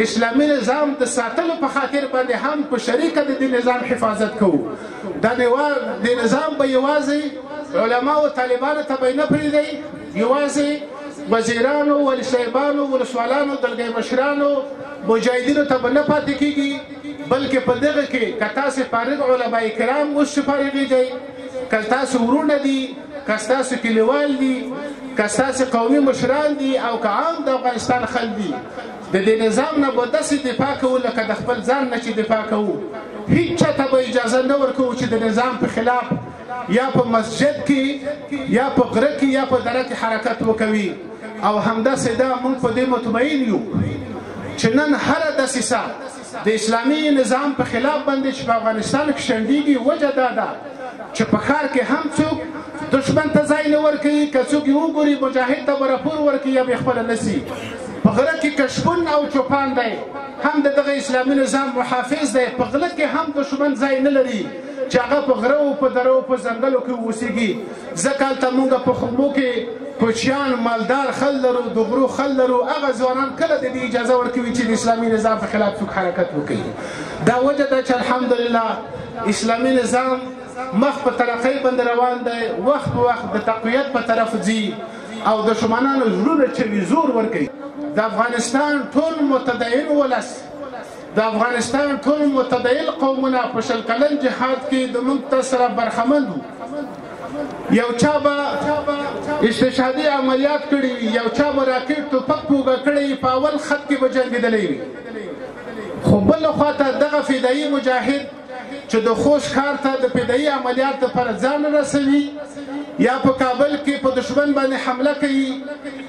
اسلامي نظام د ساتلو په خاطر باندې هم په شریکه د دې نظام حفاظت کوو. دا د نظام به یوازې علما او طالبانو ته به نه پرېږدئ، یوازې وزیرانو، ولسیبانو، ولسوالانو، دلګۍ مشرانو، مجاهدینو ته به نه پاتې کېږي، بلکې په دغه کې که تاسې فارغ علماء کرام اوس چې فارغېږئ، که تاسو ورونه دي، که ستاسو کلیوال دي، که ستاسو قومي مشران دي، او که عام د افغانستان خلک دي، د دې نظام نه به داسې دفاع کوو لکه د خپل ځان نه چې دفاع کوو. هیڅ چا ته به اجازه نه ورکوو چې د نظام په خلاف یا په مسجد کې یا په غره کې یا په دره کې حرکت وکوي. او همداسې دا موږ په دې مطمئن یو چې نن هره دسیسه د اسلامي نظام په خلاف باندې چې په افغانستان کې شنډېږي، وجه دا ده چې په ښار کې هم څوک دشمن ته ځای نه ورکوي، که څوک یې وګوري مجاهد ته به راپور ورکوي یا به یې خپله نسي. په غره کې که شپون او چوپان دی هم د دغه اسلامي نظام محافظ دی، په غره کې هم دشمن ځای نه لري چې هغه په غره او په درو په ځنګلو کې اوسېږي. ځکه هلته موږ په خرمو کې کوچیان، مالدار خل لرو، د غرو خل لرو. هغه ځوانان کله د دې اجازه ورکوي چې د اسلامي نظام په خلاف څوک حرکت وکړي. دا وجه ده چې الحمدلله اسلامي نظام مخ په ترقۍ باندې روان دی، وخت په وخت د تقویت په طرف ځي او دشمنانو زړونه چوي، زور ورکوي. د افغانستان ټول متدین ولس، د افغانستان ټول متدین قومونه په 20 کلن جهاد کې د موږ سره برخمند وو. یو چا به استشهادي عملیات کړي وي، یو چا به راکټ ټوپک پوګه کړی وي، په اول خط کې به جنګېدلی وي. خو بله خواته دغه فدایي مجاهد چې د خوست ښار ته د فدایي عملیات لپاره ځان رسوي یا په کابل کې په دشمن باندې حمله کوي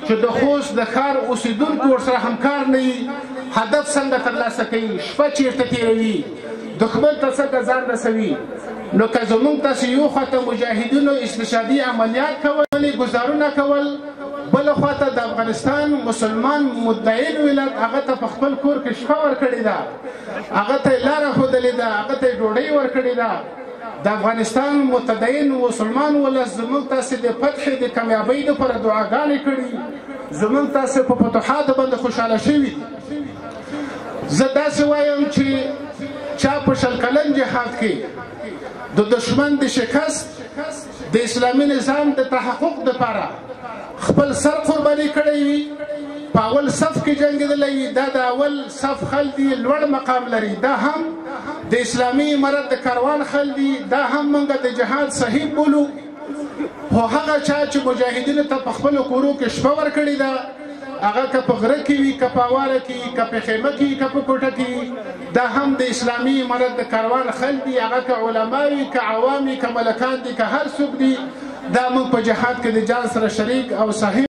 چې د خوست د ښار اوسېدونکو ورسره همکار نه وي، هدف څنګه ترلاسه کوي، شپه چېرته تېروي، دښمن ته څنګه ځان رسوي. نو که زموږ تاسې یو خواته مجاهدینو استشهادي عملیات کول، ګزارونه کول، بله خواته د افغانستان مسلمان مدعین ولایت هغه ته په خپل کور کې شپه ورکړې ده، هغه ته یې لاره ښودلې ده، هغه ته یې ډوډۍ ورکړې ده. د افغانستان متدین مسلمان ولس زموږ تاسې د فتحې د کامیابۍ دپاره دعاګانې کړي، زموږ تاسې په فتوحاتو باندې خوشحاله شوي. زه داسې وایم چې چا په 20 کلن جهاد کې د دشمن د شکست د اسلامي نظام د تحقق دپاره خپل سر قرباني کړی وي، په اول صف کې جنګېدلی وي، دا د اول صف خل دي، لوړ مقام لري، دا هم د اسلامي امارت د کاروان خل دي، دا هم موږ د جهاد صحیح بولو. خو هغه چا چې مجاهدینو ته په خپلو کورو کې شپه ورکړې ده، هغه که په غره کې وي، که په اواره کې، که په خیمه کې، که په کوټه کې، دا هم د اسلامي امارت د کاروان خل دي. هغه که علما وي، که عوام وي، که ملکان دي، که هر څوک دي، دا موږ په جهاد کې د جان سره شریک او صحیح